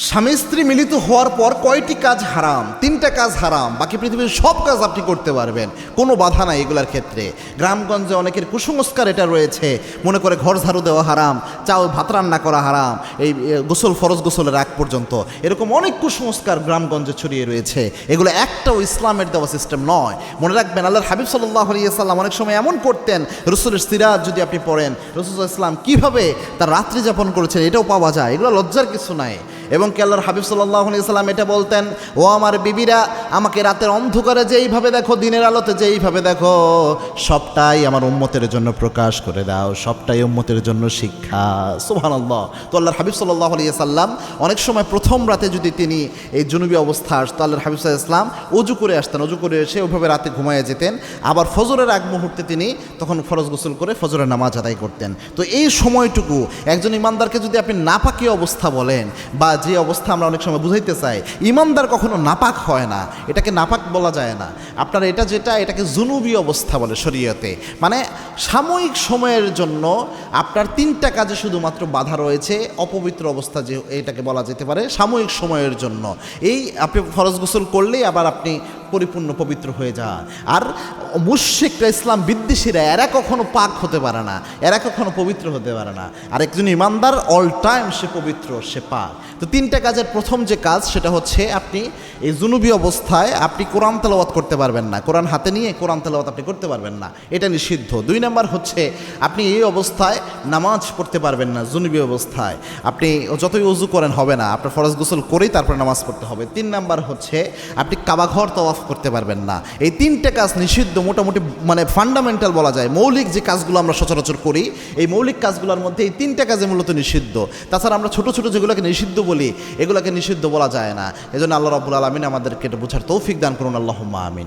স্বামী স্ত্রী মিলিত হওয়ার পর কয়টি কাজ হারাম? তিনটা কাজ হারাম, বাকি পৃথিবীর সব কাজ আপনি করতে পারবেন, কোনো বাধা নাই এগুলার ক্ষেত্রে। গ্রামগঞ্জে অনেকের কুসংস্কার এটা রয়েছে, মনে করে ঘর ঝাড়ু দেওয়া হারাম, চাও ভাত রান্না করা হারাম, এই গোসল ফরজ গোসলের আগ পর্যন্ত এরকম অনেক কুসংস্কার গ্রামগঞ্জে ছড়িয়ে রয়েছে। এগুলো একটাও ইসলামের দেওয়া সিস্টেম নয়। মনে রাখবেন, আল্লাহর হাবিব সাল্লাল্লাহু আলাইহি সাল্লাম অনেক সময় এমন করতেন, রসুলের সিরাত যদি আপনি পড়েন, রসুল ইসলাম কীভাবে তার রাত্রি যাপন করেছেন এটাও পাওয়া যায়। এগুলো লজ্জার কিছু নাই। এবং কি আল্লাহর হাবিব সাল্লাল্লাহু আলাইহি সাল্লাম এটা বলতেন, ও আমার বিবিরা, আমাকে রাতের অন্ধকারে যেইভাবে দেখো, দিনের আলোতে যেইভাবে দেখো, সবটাই আমার উম্মতের জন্য প্রকাশ করে দাও, সবটাই উম্মতের জন্য শিক্ষা। সুবহানাল্লাহ। তো আল্লাহর হাবিব সাল্লাল্লাহু আলাইহি সাল্লাম অনেক সময় প্রথম রাতে যদি তিনি এই জুনুবি অবস্থা আসতো, আল্লাহর হাবিব সাল্লাল্লাহু আলাইহি সাল্লাম অজু করে আসতেন, অজু করে এসে ওইভাবে রাতে ঘুমায়ে যেতেন। আবার ফজরের আগ মুহূর্তে তিনি তখন ফরজ গোসল করে ফজরের নামাজ আদায় করতেন। তো এই সময়টুকু একজন ইমানদারকে যদি আপনি নাপাকি অবস্থা বলেন, বা যে অবস্থা আমরা অনেক সময় বুঝাইতে চাই, ইমানদার কখনো নাপাক হয় না, এটাকে নাপাক বলা যায় না। আপনার এটাকে জুনুবি অবস্থা বলে শরীয়তে। মানে সাময়িক সময়ের জন্য আপনার তিনটা কাজে শুধুমাত্র বাধা রয়েছে, অপবিত্র অবস্থা যে এটাকে বলা যেতে পারে, সাময়িক সময়ের জন্য। এই আপনি ফরজ গোসল করলেই আবার আপনি পরিপূর্ণ পবিত্র হয়ে যান। আর মুশরিকরা, ইসলাম বিদ্বেষীরা, এরা কখনো পাক হতে পারে না, এরা কখনো পবিত্র হতে পারে না। আর একজন ইমানদার অল টাইম সে পবিত্র, সে পাক। তো তিনটা কাজের প্রথম যে কাজ সেটা হচ্ছে, আপনি এই জুনুবি অবস্থায় আপনি কোরআন তেলাওয়াত করতে পারবেন না, কোরআন হাতে নিয়ে কোরআন তেলাওয়াত আপনি করতে পারবেন না, এটা নিষিদ্ধ। 2 নম্বর হচ্ছে, আপনি এই অবস্থায় নামাজ পড়তে পারবেন না। জুনুবি অবস্থায় আপনি যতই ওযু করেন হবে না, আপনার ফরজ গোসল করেই তারপরে নামাজ পড়তে হবে। 3 নম্বর হচ্ছে, আপনি কাবাঘর তওয়াফ করতে পারবেন না। এই তিনটে কাজ নিষিদ্ধ, মোটামুটি মানে ফান্ডামেন্টাল বলা যায়, মৌলিক যে কাজগুলো আমরা সচরাচর করি, এই মৌলিক কাজগুলোর মধ্যে এই তিনটা কাজে মূলত নিষিদ্ধ। তাছাড়া আমরা ছোট ছোট যেগুলোকে নিষিদ্ধ বলি, এগুলোকে নিষিদ্ধ বলা যায় না। এজন্য আল্লাহ রাব্বুল আলামিন আমাদেরকে এটা বোঝার তৌফিক দান করুন। আল্লাহুম্মা আমিন।